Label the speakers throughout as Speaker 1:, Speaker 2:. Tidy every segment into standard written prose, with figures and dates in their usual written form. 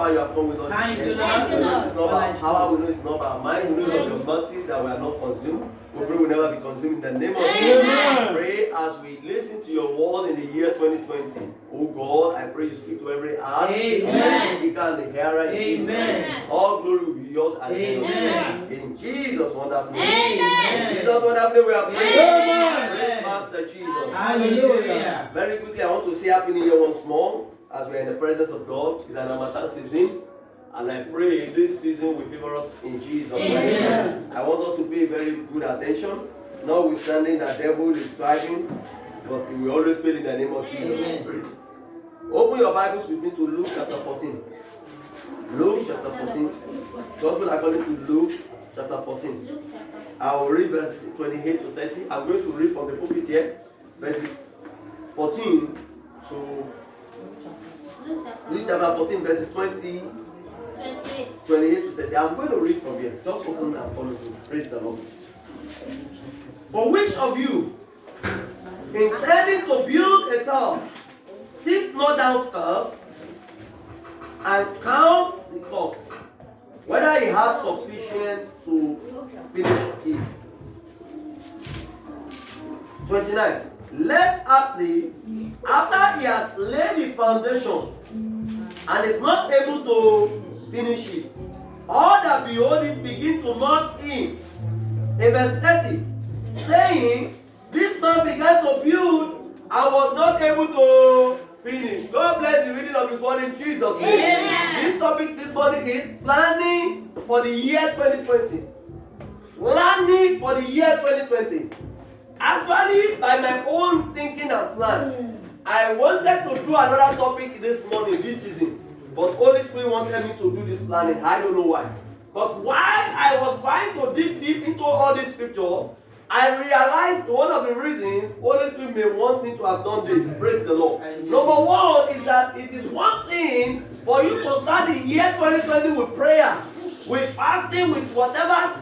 Speaker 1: far you have come with us.
Speaker 2: Thank you, Lord.
Speaker 1: We know it's not about power, we know it's not about might, we know it's of your mercy that we are not consumed. We pray we never be consumed in the name of Jesus. Pray as we listen to your word in the year 2020. Oh God, I pray you speak to every heart.
Speaker 2: Amen.
Speaker 1: Speaker and the hearer.
Speaker 2: Amen.
Speaker 1: All glory will be yours at the end of the
Speaker 2: Amen.
Speaker 1: day. In Jesus' wonderful name.
Speaker 2: Amen.
Speaker 1: In Jesus' wonderful name we are praying.
Speaker 2: Amen.
Speaker 1: Praise Master Jesus.
Speaker 2: Hallelujah.
Speaker 1: Very quickly, I want to say Happy New Year once more as we are in the presence of God. It's an Ramadan season. And I pray this season will favor us in Jesus' name. I want us to pay very good attention, notwithstanding that devil is striving, but he will always fail in the name of Jesus.
Speaker 2: Amen.
Speaker 1: Open your Bibles with me to Luke chapter 14. Luke chapter 14. Gospel according to Luke chapter 14. I will read verses 28 to 30. I'm going to read from the pulpit here, verses 14 to Luke chapter 14, verses 28 to 30. I'm going to read from here. Just open and follow me. Praise the Lord. For which of you, intending to build a tower, sit not down first and count the cost, whether he has sufficient to finish it. 29. Lest aptly, after he has laid the foundation and is not able to finish it, all that behold it begin to mock him. In verse 30, saying, this man began to build and was not able to finish. God bless the reading of his word in Jesus' name. Amen. This topic this morning is planning for the year 2020. Planning for the year 2020. Actually, by my own thinking and plan, I wanted to do another topic this morning, this season. But Holy Spirit wanted me to do this planning. I don't know why. But while I was trying to dig deep into all this scripture, I realized one of the reasons Holy Spirit may want me to have done this. Praise the Lord. Number one is that it is one thing for you to start the year 2020 with prayers, with fasting, with whatever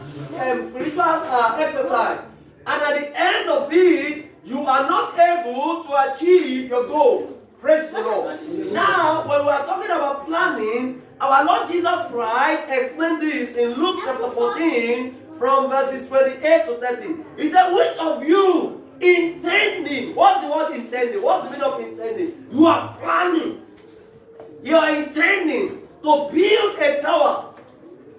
Speaker 1: spiritual exercise. And at the end of it, you are not able to achieve your goal. Praise the Lord. Now, when we are talking about planning, our Lord Jesus Christ explained this in Luke chapter 14 from verses 28 to 30. He said, which of you intending? What's the word intending? What's the meaning of intending? You are planning. You are intending to build a tower.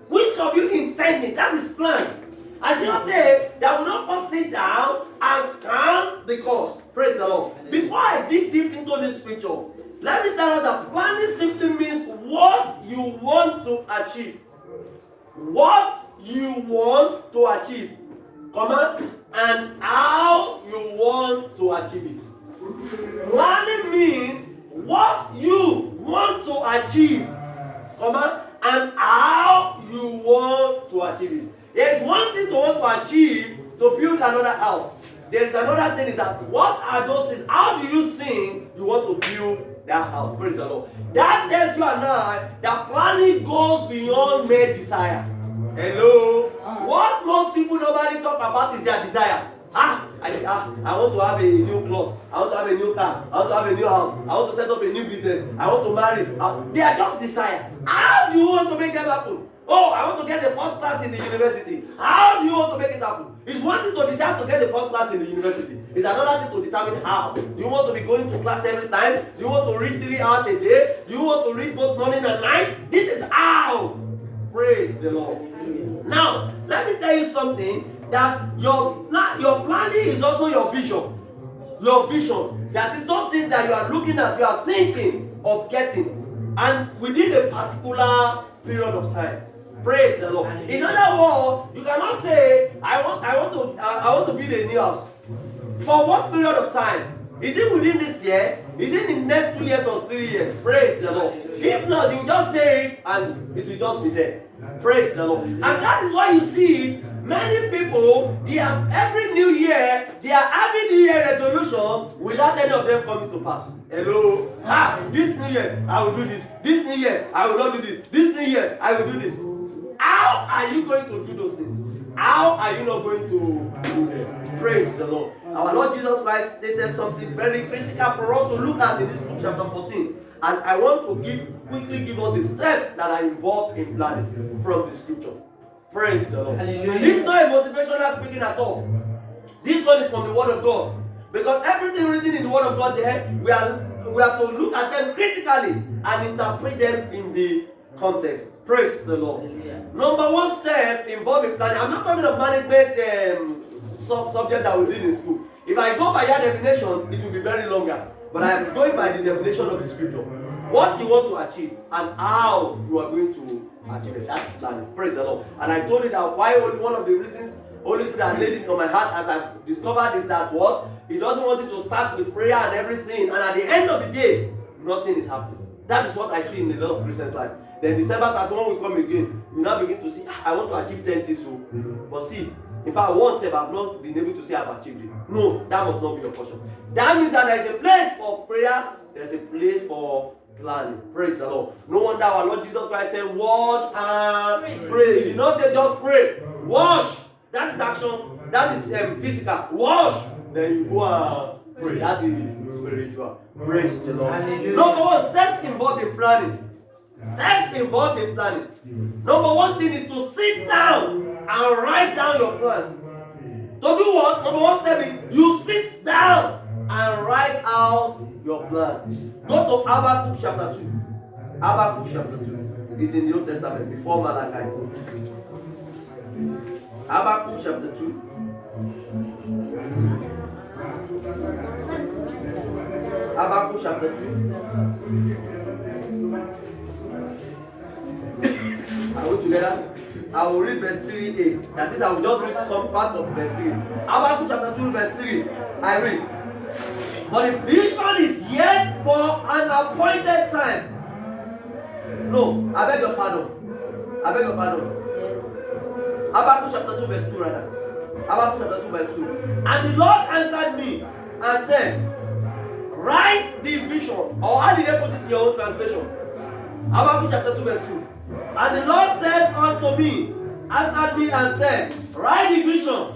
Speaker 1: Which of you intending? That is plan. And Jesus said that will not first sit down and count the cost. Praise the Lord. Before I dig deep into this scripture, let me tell you that planning simply means what you want to achieve. What you want to achieve. And how you want to achieve it. Planning means what you want to achieve. And how you want to achieve it. There is one thing to want to achieve to build another house. There is another thing is that what are those things? How do you think you want to build that house? Praise the Lord. That tells you and I that planning goes beyond mere desire. Hello? What most people normally talk about is their desire. I want to have a new cloth. I want to have a new car. I want to have a new house. I want to set up a new business. I want to marry. They are just desire. How do you want to make them happen? Oh, I want to get the first class in the university. How do you want to make it happen? It's one thing to decide to get the first class in the university. It's another thing to determine how. Do you want to be going to class every time? Do you want to read 3 hours a day? Do you want to read both morning and night? This is how. Praise the Lord. Now, let me tell you something. That your planning is also your vision. Your vision. That is those things that you are looking at, you are thinking of getting. And within a particular period of time. Praise the Lord. In other words, you cannot say, I want to build a new house. For what period of time? Is it within this year? Is it in the next 2 years or 3 years? Praise the Lord. If not, you just say it and it will just be there. Praise the Lord. And that is why you see many people, every new year, they are having new year resolutions without any of them coming to pass. Hello? This new year, I will do this. This new year, I will not do this. This new year, I will do this. How are you going to do those things? How are you not going to do them? Praise the Lord. Our Lord Jesus Christ stated something very critical for us to look at in this book chapter 14. And I want to quickly give us the steps that are involved in planning from the scripture. Praise the Lord.
Speaker 2: Hallelujah.
Speaker 1: This is not a motivational speaking at all. This one is from the Word of God. Because everything written in the Word of God there, we are to look at them critically and interpret them in the context. Praise the Lord.
Speaker 2: Hallelujah.
Speaker 1: Number one step involving planning. I'm not talking of management subject that we did in school. If I go by that definition, it will be very longer. But I am going by the definition of the scripture. What you want to achieve and how you are going to achieve it. That's planning. Praise the Lord. And I told you that why only one of the reasons Holy Spirit has laid it on my heart as I've discovered is that what? He doesn't want you to start with prayer and everything. And at the end of the day, nothing is happening. That is what I see in a lot of Christians' life. Then December 31 will come again. You now begin to see, I want to achieve 10 things. So. But see, if I once have not been able to say I've achieved it. No, that must not be your portion. That means that there is a place for prayer, there is a place for planning. Praise the Lord. No wonder our Lord Jesus Christ said, wash and pray. He did not say just pray. Wash. That is action. That is physical. Wash. Then you go and pray. That is spiritual. Praise the Lord.
Speaker 2: Hallelujah.
Speaker 1: Number one, steps involved in planning. Steps involved in planning. Number one thing is to sit down and write down your plans. To do what? Number one step is you sit down and write out your plan. Go to Habakkuk chapter 2. Habakkuk chapter 2 is in the Old Testament before Malachi. Habakkuk chapter 2. Habakkuk chapter 2. Are we together? I will read verse 3a. That is, I will just read some part of verse 3. Habakkuk chapter 2, verse 3. I read. But the vision is yet for an appointed time. No, I beg your pardon. I beg your pardon.
Speaker 2: Yes.
Speaker 1: Habakkuk chapter 2, verse 2, rather. Habakkuk chapter 2, verse 2. And the Lord answered me and said, write the vision. Or how did they put it in your own translation? Habakkuk chapter 2, verse 2. And the Lord said unto me, answered me and said, write the vision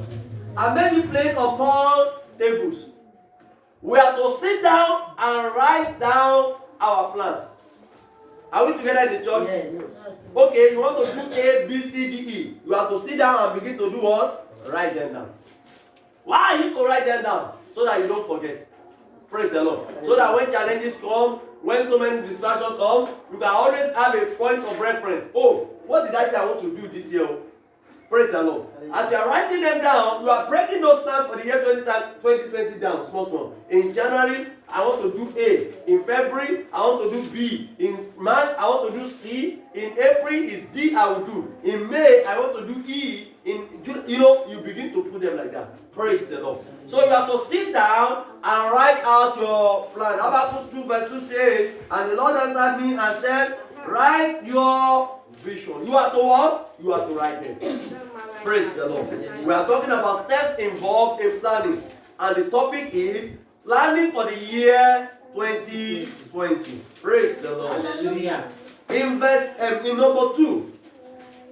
Speaker 1: and make it plain upon tables. We are to sit down and write down our plans. Are we together in the church?
Speaker 2: Yes.
Speaker 1: Okay, you want to do A, B, C, D, E. You have to sit down and begin to do what? Write them down. Why are you to write them down? So that you don't forget. Praise the Lord. So that when challenges come, when so many distractions come, you can always have a point of reference. Oh, what did I say I want to do this year? Praise the Lord. As you are writing them down, you are breaking those plans for the year 2020 down, small. In January, I want to do A. In February, I want to do B. In March, I want to do C. In April, is D I will do. In May, I want to do E. In June, you begin to put them like that. Praise the Lord. So you have to sit down and write out your plan. Habakkuk 2 verse 2 says, and the Lord answered me and said, write your vision. You are to what? You are to write them. Praise the Lord. We are talking about steps involved in planning. And the topic is planning for the year 2020. Praise the Lord.
Speaker 2: Hallelujah.
Speaker 1: In number 2.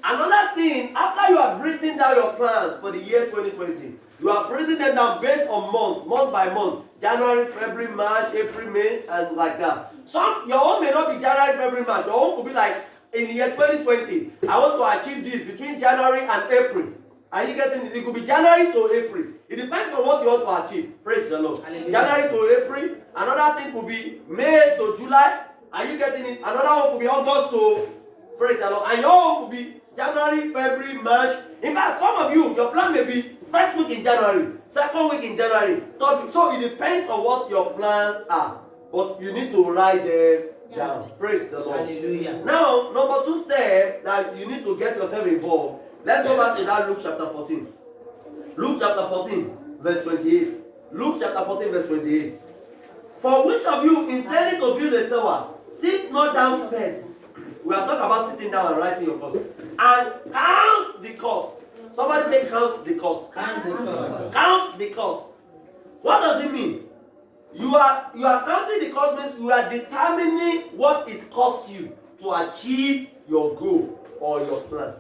Speaker 1: Another thing, after you have written down your plans for the year 2020, you have written them down based on month by month. January, February, March, April, May, and like that. Your own may not be January, February, March. Your own could be like, in the year 2020, I want to achieve this between January and April. Are you getting it? It could be January to April. It depends on what you want to achieve. Praise the Lord.
Speaker 2: Hallelujah.
Speaker 1: January to April. Another thing could be May to July. Are you getting it? Another one could be August to, praise the Lord. And your own could be January, February, March. In fact, some of you, your plan may be first week in January, second week in January, third week. So it depends on what your plans are. But you need to write them down. Praise the Lord.
Speaker 2: Hallelujah.
Speaker 1: Now, number 2 step that you need to get yourself involved. Let's go back to that Luke chapter 14. Luke chapter 14, verse 28. Luke chapter 14, verse 28. For which of you intending to build a tower, sit not down first. We are talking about sitting down and writing your cost. And count the cost. Somebody say count the cost.
Speaker 2: Count the cost.
Speaker 1: Count the cost. What does it mean? You are counting the cost means you are determining what it costs you to achieve your goal or your plan.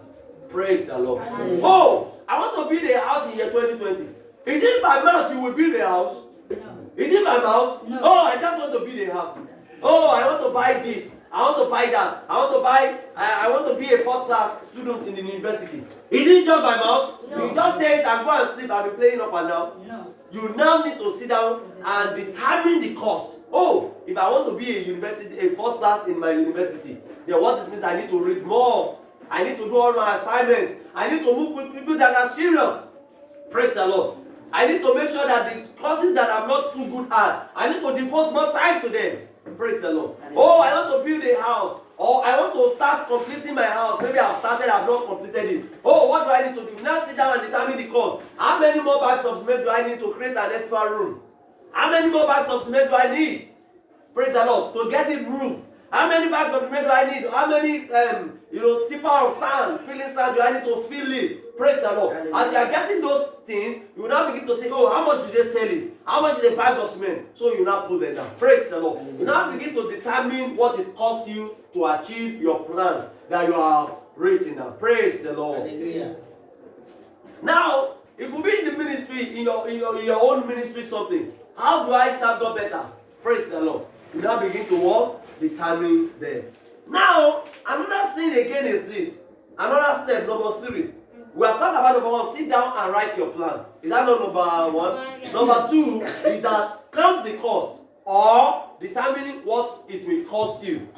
Speaker 1: Praise the Lord. Oh, I want to build a house in year 2020. Is it by mouth you will build a house?
Speaker 2: No.
Speaker 1: Is it by mouth?
Speaker 2: No.
Speaker 1: Oh, I just want to build a house. Oh, I want to buy this. I want to buy that. I want to be a first class student in the university. Is it just by mouth?
Speaker 2: No.
Speaker 1: You just say it and go and sleep and be playing up and down.
Speaker 2: No.
Speaker 1: You now need to sit down and determine the cost. Oh, if I want to be a first class in my university, then what it means I need to read more. I need to do all my assignments. I need to move with people that are serious. Praise the Lord. I need to make sure that the courses that I'm not too good at, I need to devote more time to them. Praise the Lord. Oh, I want to build a house. Or I want to start completing my house. Maybe I've started, I've not completed it. Oh, what do I need to do? Now sit down and determine the cost. How many more bags of cement do I need to create an extra room? How many more bags of cement do I need? Praise the Lord. To get it roof. How many bags of cement do I need? How many tipper of sand, filling sand do I need to fill it? Praise the Lord. As you are getting those things, you will now begin to say, oh, how much do they sell it? How much is a bag of cement? So you now put them down. Praise the Lord. You now begin to determine what it costs you to achieve your plans that you are written down. Praise the Lord.
Speaker 2: Hallelujah.
Speaker 1: Now, it could be in the ministry, in your own ministry, something. How do I serve God better? Praise the Lord. You now begin to work, determine them. Now, another thing again is this. Another step, number 3. We have talked about number 1, sit down and write your plan. Is that not number 1? Number 2 is that count the cost or determining what it will cost you.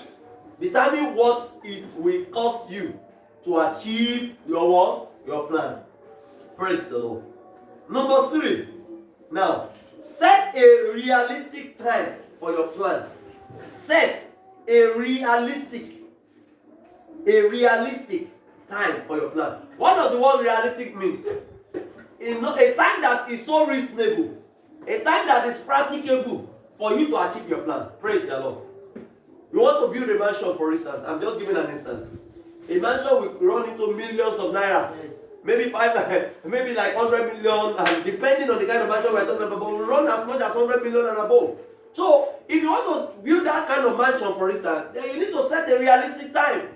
Speaker 1: Determine what it will cost you to achieve your what? Your plan. Praise the Lord. Number 3. Now, set a realistic time for your plan. Set a realistic time for your plan. What does the word realistic mean? A time that is so reasonable, a time that is practicable for you to achieve your plan. Praise the Lord. You want to build a mansion, for instance. I'm just giving an instance. A mansion will run into millions of naira.
Speaker 2: Yes.
Speaker 1: Maybe maybe like 100 million, and depending on the kind of mansion we're talking about, but we run as much as 100 million and above. So, if you want to build that kind of mansion, for instance, then you need to set a realistic time.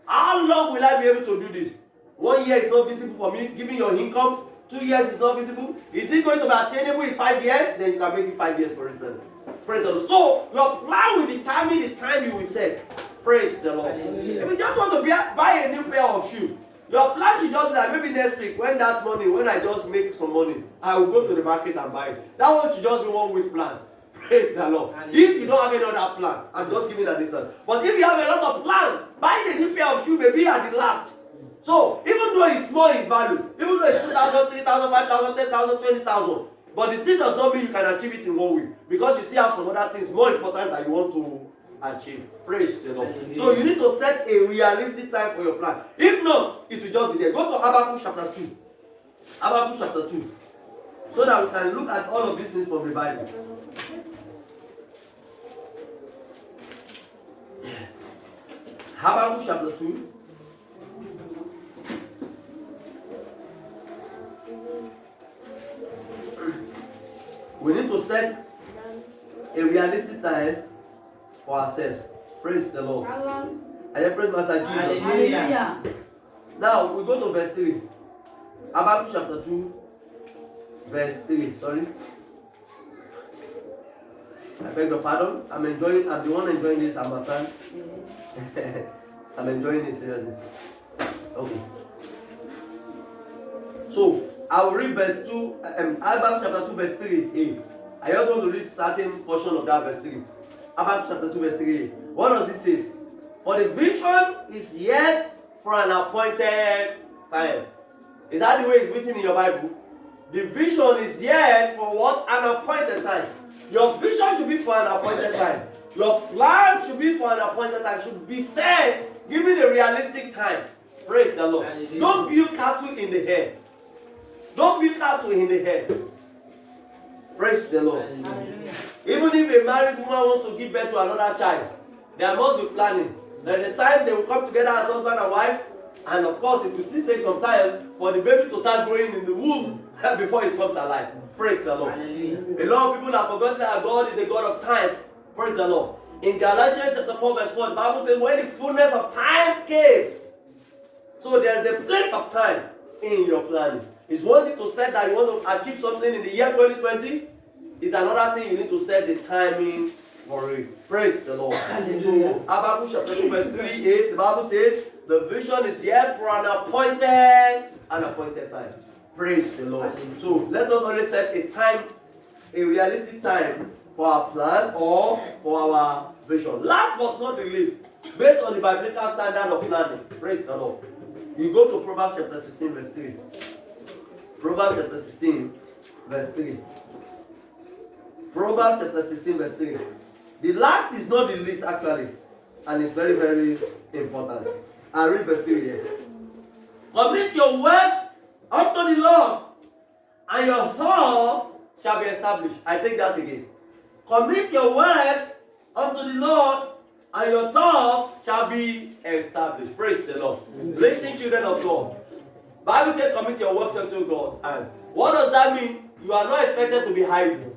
Speaker 1: How long will I be able to do this? 1 year is not visible for me, given your income. 2 years is not visible. Is it going to be attainable in 5 years? Then you can make it 5 years, for instance. Praise the Lord. So, your plan will determine the time you will set. Praise the Lord. If you just want to buy a new pair of shoes, your plan should just be like maybe next week, when I just make some money, I will go to the market and buy it. That one should just be 1 week plan. Praise the Lord. If you don't have any other plan, I'm just giving an instance. But if you have a lot of plan, buying a new pair of shoes may be at the last. So, even though it's small in value, even though it's 2,000, 3,000, 5,000, 10,000, 20,000, but it still does not mean you can achieve it in 1 week. Because you still have some other things more important that you want to achieve. Praise the Lord. So you need to set a realistic time for your plan. If not, it will just be there. Go to Habakkuk chapter 2. Habakkuk chapter 2. So that we can look at all of these things from the Bible. Habakkuk chapter 2. We need to set a realistic time for ourselves. Praise the Lord. I praise Master Jesus.
Speaker 2: Hallelujah.
Speaker 1: Now we go to verse 3. Habakkuk chapter 2, verse 3. Sorry. I beg your pardon. I'm the one enjoying this. I'm a fan. I'm enjoying this seriously. Okay. So I will read verse 2, Habakkuk chapter 2, verse 3a. I also want to read certain portion of that verse 3. Habakkuk chapter 2, verse 3a. What does it say? For the vision is yet for an appointed time. Is that the way it's written in your Bible? The vision is yet for what? An appointed time. Your vision should be for an appointed time. Your plan should be for an appointed time. Should be set, given a realistic time. Praise the Lord.
Speaker 2: Hallelujah.
Speaker 1: Don't build castle in the air. Don't build castle in the air. Praise the Lord.
Speaker 2: Hallelujah.
Speaker 1: Even if a married woman wants to give birth to another child, there must be planning. There's a time they will come together as husband and wife, and of course it will still take some time for the baby to start growing in the womb before it comes alive. Praise the Lord.
Speaker 2: Hallelujah.
Speaker 1: A lot of people have forgotten that God is a God of time. Praise the Lord. In Galatians chapter 4 verse 4, the Bible says, when the fullness of time came. So there is a place of time in your planning. It's one thing to set that you want to achieve something in the year 2020. It's another thing you need to set the timing for it. Praise the Lord.
Speaker 2: Hallelujah.
Speaker 1: So, Habakkuk chapter 2 verse 3-8, the Bible says, the vision is yet for an appointed time. Praise the Lord.
Speaker 2: Hallelujah.
Speaker 1: So, let us always set a time, a realistic time for our plan or for our vision. Last but not the least, based on the biblical standard of planning. Praise the Lord. You go to Proverbs chapter 16 verse 3. Proverbs chapter 16 verse 3. Proverbs chapter 16 verse 3. The last is not the least actually. And it's very, very important. I read verse 3 here. Commit your works unto the Lord, and your thoughts shall be established. I take that again. Commit your works unto the Lord, and your thoughts shall be established. Praise the Lord. Listen, children of God. Bible says commit your works unto God. And what does that mean? You are not expected to be idle.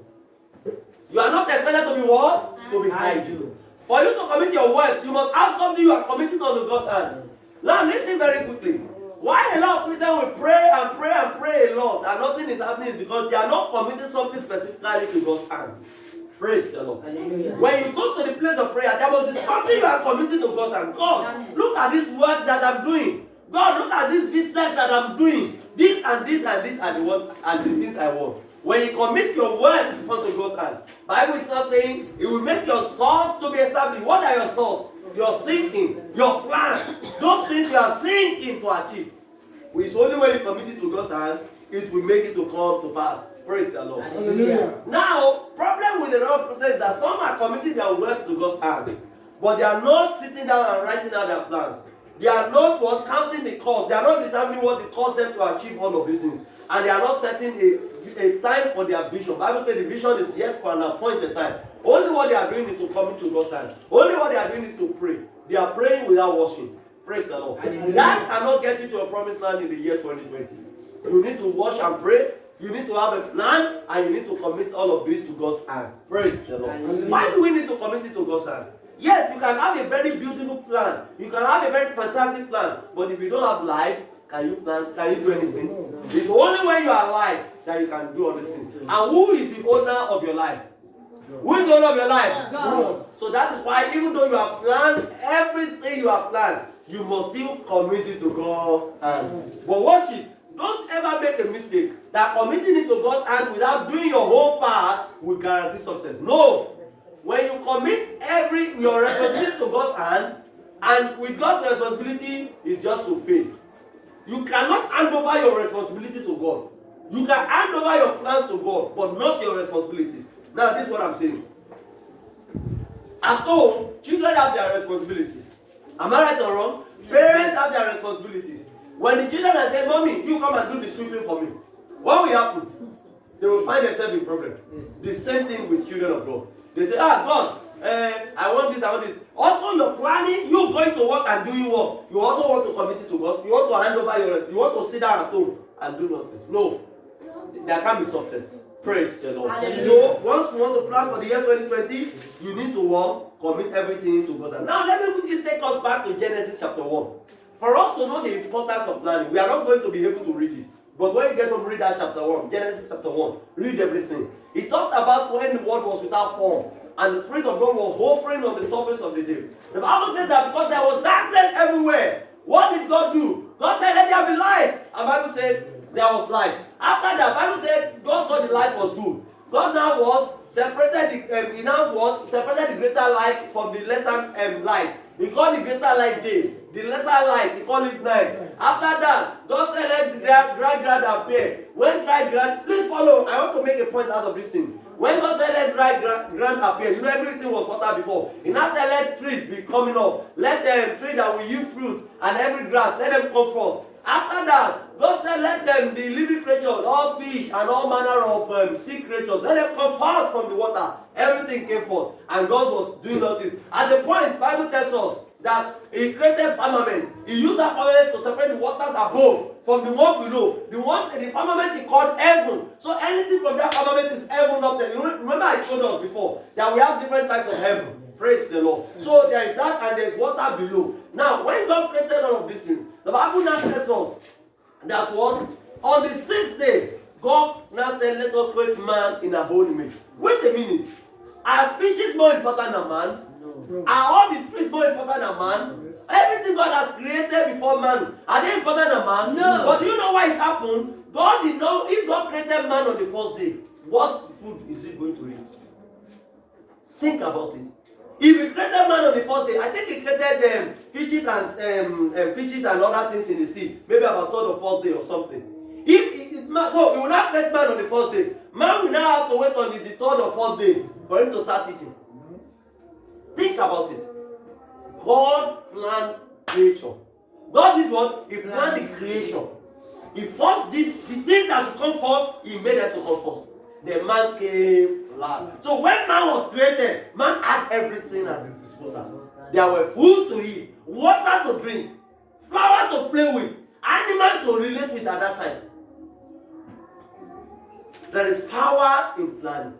Speaker 1: You are not expected to be what? To be idle. For you to commit your works, you must have something you are committing unto God's hand. Now listen very quickly. Why a lot of Christians will pray and pray and pray a lot and nothing is happening is because they are not committing something specifically to God's hand. Praise the Lord.
Speaker 2: Hallelujah.
Speaker 1: When you go to the place of prayer, there must be something you are committing to God's hand. God, look at this work that I'm doing. God, look at this business that I'm doing. This and this and this are the work and the things I want. When you commit your words unto God's hand, Bible is not saying it will make your thoughts to be established. What are your thoughts? Your thinking, your plan, those things you are thinking to achieve. It's only when you commit it to God's hand, it will make it to come to pass. Praise the Lord.
Speaker 2: Hallelujah.
Speaker 1: Now, problem with the Lord is that some are committing their words to God's hand, but they are not sitting down and writing out their plans. They are not counting the cost. They are not determining what it costs them to achieve all of these things. And they are not setting a time for their vision. Bible says the vision is yet for an appointed time. Only what they are doing is to commit to God's hand. Only what they are doing is to pray. They are praying without worshiping. Praise the Lord. That cannot get you to a promised land in the year 2020. You need to wash and pray. You need to have a plan, and you need to commit all of this to God's hand. Praise the Lord. Why do we need to commit it to God's hand? Yes, you can have a very beautiful plan. You can have a very fantastic plan. But if you don't have life, can you plan? Can you do anything? It's only when you are alive that you can do all these things. And who is the owner of your life? Who is the owner of your life?
Speaker 2: God.
Speaker 1: So that is why even though you have planned everything you have planned, you must still commit it to God's hand. But worship, don't ever make a mistake that committing it to God's hand without doing your whole part will guarantee success. No. When you commit your responsibility to God's hand, and with God's responsibility is just to fail. You cannot hand over your responsibility to God. You can hand over your plans to God, but not your responsibilities. Now, this is what I'm saying. At home, children have their responsibilities. Am I right or wrong? Parents have their responsibilities. When the children are saying, Mommy, you come and do the sweeping for me, what will happen? They will find themselves in problem. The same thing with children of God. They say, God, I want this, I want this. Also, you're planning, you going to work and doing work. You also want to commit it to God. You want to hand over you want to sit down at home and do nothing. No. There can't be success. Praise the Lord. So, once you want to plan for the year 2020, you need to work, commit everything to God. Now, let me quickly take us back to Genesis chapter 1. For us to know the importance of planning, we are not going to be able to read it. But when you get to read that chapter 1, Genesis chapter 1, read everything. It talks about when the world was without form and the Spirit of God was hovering on the surface of the deep. The Bible says that because there was darkness everywhere, what did God do? God said, let there be light. And the Bible says there was light. After that, the Bible said God saw the light was good. God now separated the greater light from the lesser light. He called the greater light day. The lesser light, he called it night. After that, God said, let dry ground appear. When dry ground, please follow. I want to make a point out of this thing. When God said, let dry ground appear, you know everything was water before. He now said, let trees be coming up. Let them trees that will yield fruit and every grass, let them come forth. After that, God said, let them, the living creatures, all fish and all manner of sea creatures, let them come forth from the water. Everything came forth. And God was doing all this. At the point, Bible tells us that He created firmament. He used that firmament to separate the waters above from the one below. The firmament He called heaven. So anything from that firmament is heaven up there. You remember I told us before that we have different types of heaven. Praise the Lord. So there is that and there is water below. Now, when God created all of these things, the Bible now tells us that what? On the 6th day, God now said, let us create man in our own image. Wait a minute. Are fishes more important than man?
Speaker 2: No.
Speaker 1: Are all the trees more important than man? Everything God has created before man, are they important than man?
Speaker 2: No.
Speaker 1: But do you know why it happened? God did know if God created man on the first day, what food is he going to eat? Think about it. If he created man on the first day, I think he created fishes and other things in the sea, maybe about third or fourth day or something. So he will not create man on the first day. Man will now have to wait on the third or fourth day for him to start eating. Think about it. God planned creation. God did what? He planned the creation. He first did the thing that should come first, he made them to come first. The man came last. So when man was created, man had everything at his disposal. There were food to eat, water to drink, flower to play with, animals to relate with at that time. There is power in planning.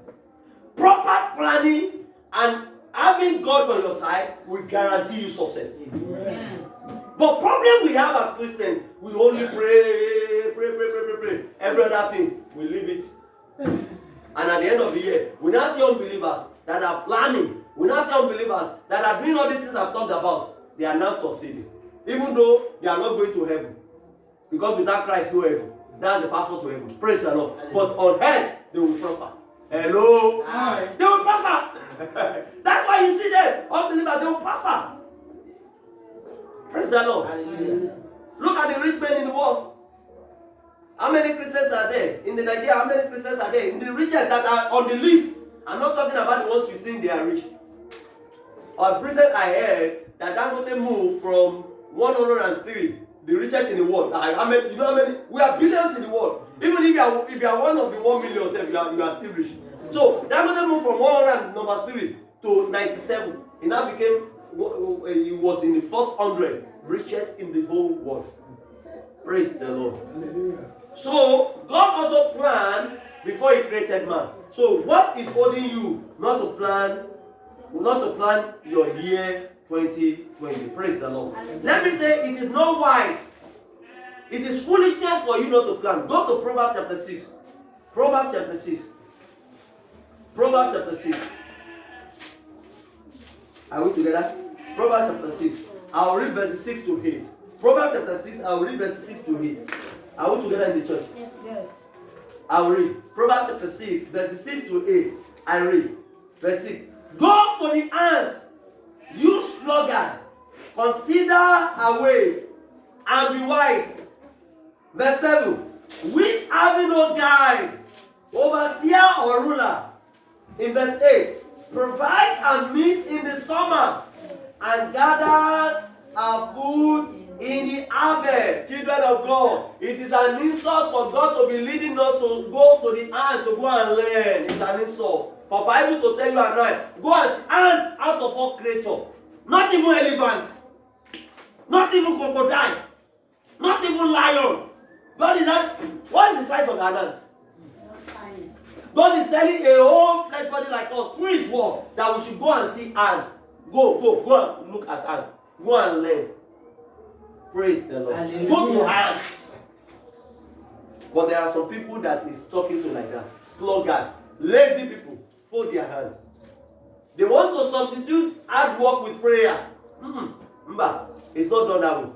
Speaker 1: Proper planning and having God on your side will guarantee you success.
Speaker 2: Amen.
Speaker 1: But problem we have as Christians, we only pray. Every other thing, we leave it. And at the end of the year, we now see unbelievers that are planning. We now see unbelievers that are doing all these things I've talked about. They are not succeeding. Even though they are not going to heaven. Because without Christ, no heaven. That's the passport to heaven. Praise the Lord. But on earth, they will prosper. Hello?
Speaker 2: Aye.
Speaker 1: They will prosper. That's why you see them. Unbelievers, they will prosper. Praise the Lord.
Speaker 2: Hallelujah.
Speaker 1: Look at the rich men in the world. How many Christians are there? In the Nigeria, how many Christians are there? In the richest that are on the list. I'm not talking about the ones you think they are rich. Of recent I heard that Dangote moved from 103, the richest in the world. How many, you know how many? We are billions in the world. Even if you are one of the 1 million, you are still rich. So Dangote moved from 103 to 97. He now became, he was in the first 100 richest in the whole world. Praise the Lord.
Speaker 3: Hallelujah.
Speaker 1: So God also planned before he created man. So what is holding you not to plan your year 2020? Praise the Lord. Let me say it is not wise. It is foolishness for you not to plan. Go to Proverbs chapter 6. Proverbs chapter 6. Proverbs chapter 6. Are we together? Proverbs chapter 6. I will read verses 6 to 8. Proverbs chapter 6, I will read verses 6 to 8. Are we together in the church?
Speaker 2: Yes.
Speaker 1: I will read. Proverbs chapter 6, verses 6 to 8. I read. Verse 6. Go to the ant, you sluggard. Consider her ways and be wise. Verse 7. Which having no guide, overseer or ruler. In verse 8. Provides her meat in the summer and gather our food in the harvest. Children of God, it is an insult for God to be leading us to go to the ant to go and learn. It's an insult. For Bible to tell you and I, go and see ants out of all creatures. Not even elephant. Not even crocodile. Not even lion. God is not. What is the size of an ant? God is telling a whole flesh body like us through his word that we should go and see ants. Go and look at ants. Go and learn. Praise the Lord.
Speaker 2: Hallelujah.
Speaker 1: Go to ants. But there are some people that is talking to like that. Slogan. Lazy people. Fold their hands. They want to substitute hard work with prayer. It's not done that way.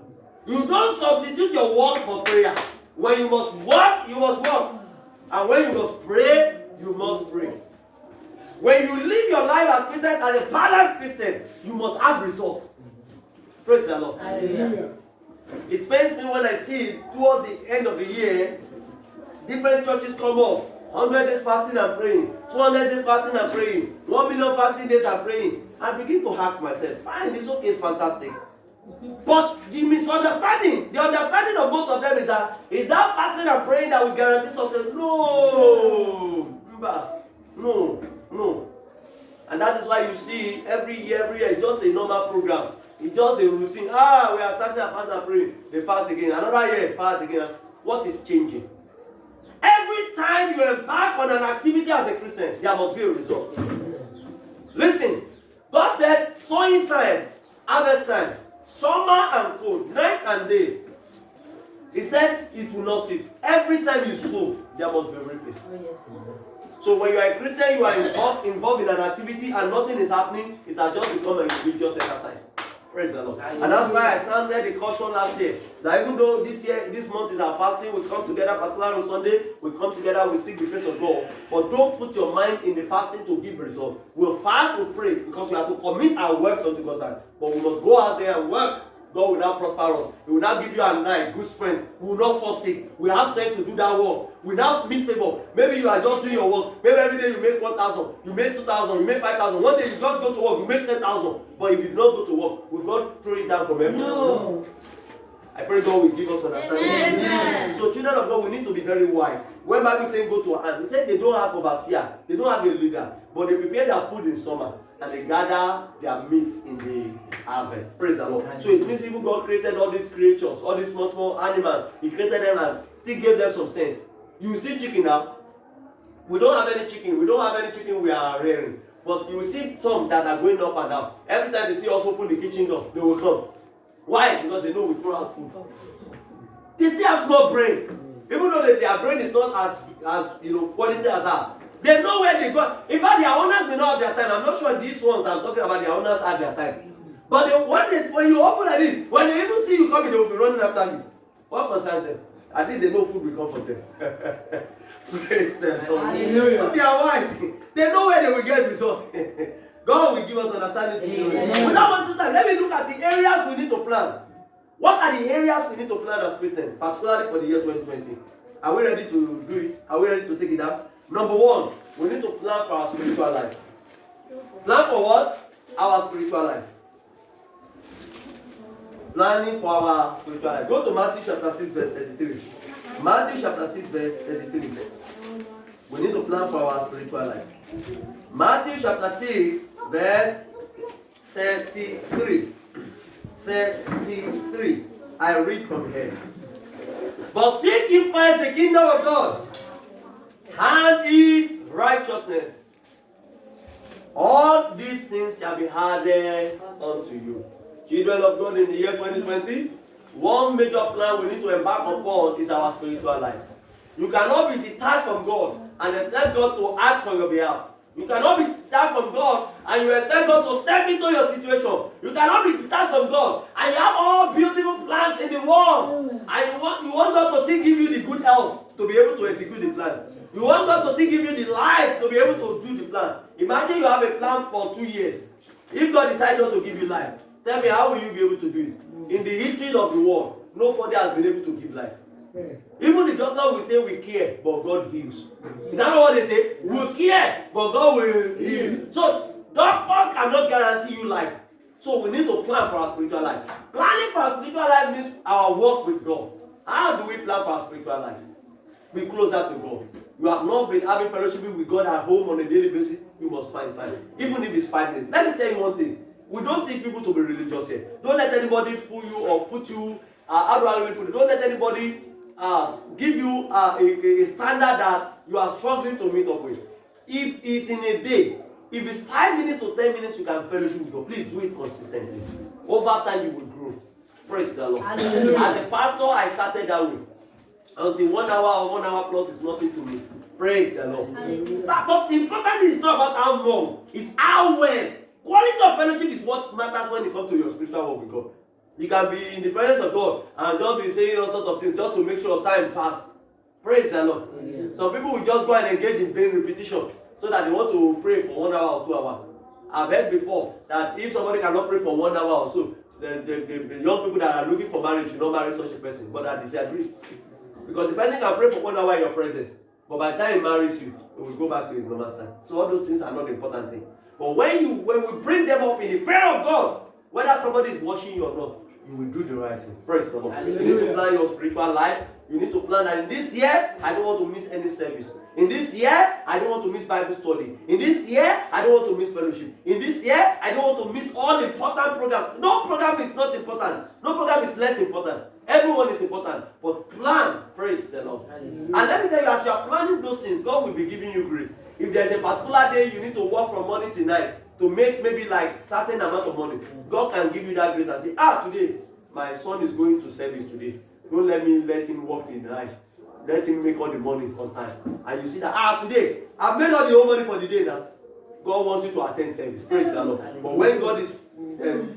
Speaker 1: You don't substitute your work for prayer. When you must work, you must work. And when you must pray, you must pray. When you live your life as Christian, as a balanced Christian, you must have results. Praise the Lord.
Speaker 2: Hallelujah.
Speaker 1: It pains me when I see towards the end of the year, different churches come up. 100 days fasting and praying, 200 days fasting and praying, 1 million fasting days and praying. I begin to ask myself, fine, it's okay, it's fantastic. But the misunderstanding, the understanding of most of them is that fasting and praying that will guarantee success? No. No. And that is why you see every year, it's just a normal program. It's just a routine. We are starting a fast and praying. They fast again. Another year, fast again. What is changing? Every time you embark on an activity as a Christian, there must be a result. Listen, God said, sowing time, harvest time, summer and cold, night and day. He said it will not cease. Every time you sow, there must be reaping.
Speaker 2: Oh, yes.
Speaker 1: So when you are a Christian, you are involved in an activity and nothing is happening, it has just become a religious exercise. Praise the Lord. And that's why I sounded the caution last year that even though this month is our fasting, we come together, particularly on Sunday, we come together, we seek the face of God. But don't put your mind in the fasting to give result. We'll fast, we'll pray, because we have to commit our works unto God's hand. But we must go out there and work. God will not prosper us. He will not give you a night, good strength. We will not fall sick. We have strength to do that work. We now meet favor. Maybe you are just doing your work. Maybe every day you make 1,000, you make 2,000, you make 5,000. One day you just go to work, you make 10,000. But if you do not go to work, will God throw it down from heaven?
Speaker 2: No.
Speaker 1: I pray God will give us understanding.
Speaker 2: Amen.
Speaker 1: So children of God, we need to be very wise. When Bible is saying go to an ant, they said they don't have overseer, they don't have a leader, but they prepare their food in summer and they gather their meat in the harvest. Praise the Lord. So it means even God created all these creatures, all these small animals. He created them and still gave them some sense. You see chicken now. We don't have any chicken. We don't have any chicken we are rearing. But you see some that are going up and down. Every time they see us open the kitchen door, they will come. Why? Because they know we throw out food. They still have small brain. Even though their brain is not as quality as ours. They know where they go. In fact, their owners may not have their time. I'm not sure these ones I'm talking about, their owners have their time. But when you open at it, when they even see you coming, they will be running after you. What concerns them? At least they know food will come for them. Praise the Lord. So they are wise. They know where they will get results. God will give us understanding. Without wasting time, let me look at the areas we need to plan. What are the areas we need to plan as Christians, particularly for the year 2020? Are we ready to do it? Are we ready to take it up? Number one, we need to plan for our spiritual life. Plan for what? Our spiritual life. Planning for our spiritual life. Go to Matthew chapter 6 verse 33. Matthew chapter 6 verse 33. We need to plan for our spiritual life. Matthew chapter 6 verse 33. 33. I read from here. But seek ye first the kingdom of God and his righteousness. All these things shall be added unto you. Children of God, in the year 2020, one major plan we need to embark upon is our spiritual life. You cannot be detached from God and expect God to act on your behalf. You cannot be detached from God and you expect God to step into your situation. You cannot be detached from God and you have all beautiful plans in the world. And you want God to still give you the good health to be able to execute the plan. You want God to still give you the life to be able to do the plan. Imagine you have a plan for 2 years. If God decides not to give you life, tell me, how will you be able to do it? In the history of the world, nobody has been able to give life. Even the doctor will say we care, but God heals. Is that not what they say? We care, but God will heal. So doctors cannot guarantee you life. So we need to plan for our spiritual life. Planning for our spiritual life means our work with God. How do we plan for our spiritual life? Be closer to God. You have not been having fellowship with God at home on a daily basis. You must find time, even if it's 5 minutes. Let me tell you one thing. We don't teach people to be religious here. Don't let anybody fool you or put you. How do I really put it? Don't let anybody give you a standard that you are struggling to meet up with. If it's in a day, if it's 5 minutes to 10 minutes, you can fellowship with God. Please do it consistently. Over time, you will grow. Praise the Lord. Hallelujah. As a pastor, I started that way. Until 1 hour or 1 hour plus is nothing to me. Praise the Lord. But the important thing is not about how long, it's how well. Quality of fellowship is what matters when it comes to your spiritual walk with God. You can be in the presence of God and just be saying all sorts of things just to make sure time passes. Praise the Lord. Yeah. Some people will just go and engage in vain repetition so that they want to pray for 1 hour or 2 hours. I've heard before that if somebody cannot pray for 1 hour or so, the young people that are looking for marriage should not marry such a person. But I disagree. Because the person can pray for 1 hour in your presence, but by the time he marries you, he will go back to his normal stand. So all those things are not the important thing. But when we bring them up in the fear of God, whether somebody is watching you or not, you will do the right thing. Praise the Lord. You need to plan your spiritual life. You need to plan that in this year, I don't want to miss any service. In this year, I don't want to miss Bible study. In this year, I don't want to miss fellowship. In this year, I don't want to miss all important programs. No program is not important. No program is less important. Everyone is important. But plan. Praise the Lord. And let me tell you, as you are planning those things, God will be giving you grace. If there's a particular day you need to work from morning till night to make maybe like certain amount of money, God can give you that grace and say, today, my son is going to service today. Don't let him work in the night. let him make all the money on time. And you see that, today, I've made all the whole money for the day now. God wants you to attend service. Praise the Lord. But when God is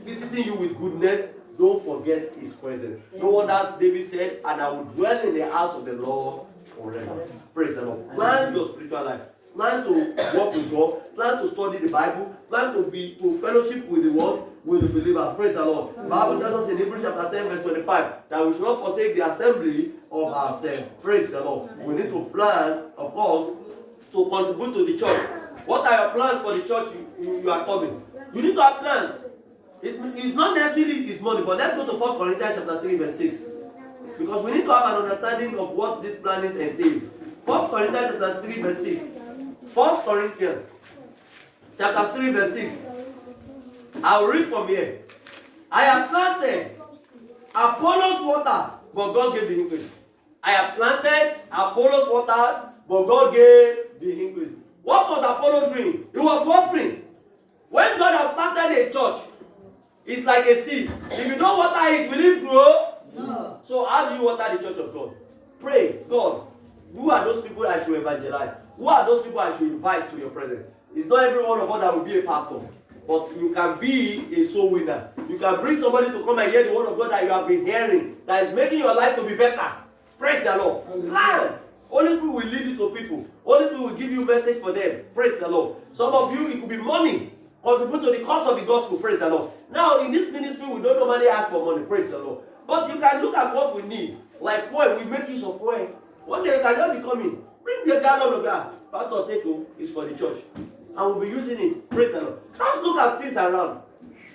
Speaker 1: visiting you with goodness, don't forget his presence. No wonder David said, and I will dwell in the house of the Lord forever. Praise the Lord. Plan your spiritual life. Plan to walk with God. Plan to study the Bible. Plan to fellowship with the word, with the believer. Praise the Lord. The Bible tells us in Hebrews chapter 10 verse 25 that we should not forsake the assembly of ourselves. Praise the Lord. We need to plan, of course, to contribute to the church. What are your plans for the church you are coming? You need to have plans. It's not necessarily it's money, but let's go to 1 Corinthians chapter 3 verse 6. Because we need to have an understanding of what this plan is entailed. 1 Corinthians chapter 3 verse 6. 1 Corinthians chapter 3 verse 6. I will read from here. I have planted, Apollos water, but God gave the increase. I have planted, Apollos water, but God gave the increase. What was Apollo doing? He was watering. When God has planted a church, it's like a seed. If you don't water it, will it grow? No. So how do you water the church of God? Pray, God, who are those people I should evangelize? Who are those people I should invite to your presence? It's not every one of us that will be a pastor. But you can be a soul winner. You can bring somebody to come and hear the word of God that you have been hearing, that is making your life to be better. Praise the Lord. Plan. Only people will lead you to people. Only people will give you a message for them. Praise the Lord. Some of you, it could be money. Contribute to the cause of the gospel. Praise the Lord. Now, in this ministry, we don't normally ask for money. Praise the Lord. But you can look at what we need. Like fuel, we make use of fuel. One day you can just be coming. Bring the gallon of that. Pastor Teko is for the church. And we'll be using it. Praise the Lord. Just look at things around.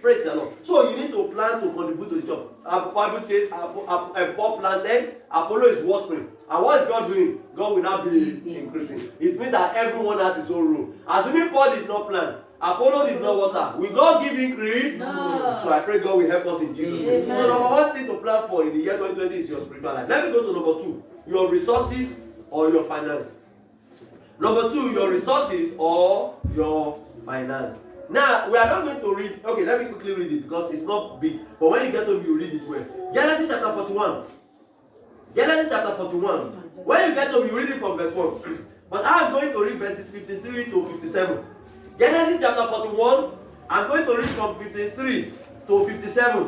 Speaker 1: Praise the Lord. So you need to plan to contribute to the church. The Bible says, Paul planted, Apollo is watering. And what is God doing? God will now be increasing. It means that everyone has his own role. Assuming Paul did not plant, Apollo did not water, will God give increase? No. So I pray God will help us in Jesus' name. So number one thing to plan for in the year 2020 is your spiritual life. Let me go to number 2. Your resources or your finance. Number 2, your resources or your finance. Now, we are not going to read. Okay, let me quickly read it because it's not big. But when you get home, you read it well. Genesis chapter 41. Genesis chapter 41. When you get home, you read it from verse 1. But I am going to read verses 53 to 57. Genesis chapter 41. I'm going to read from 53 to 57.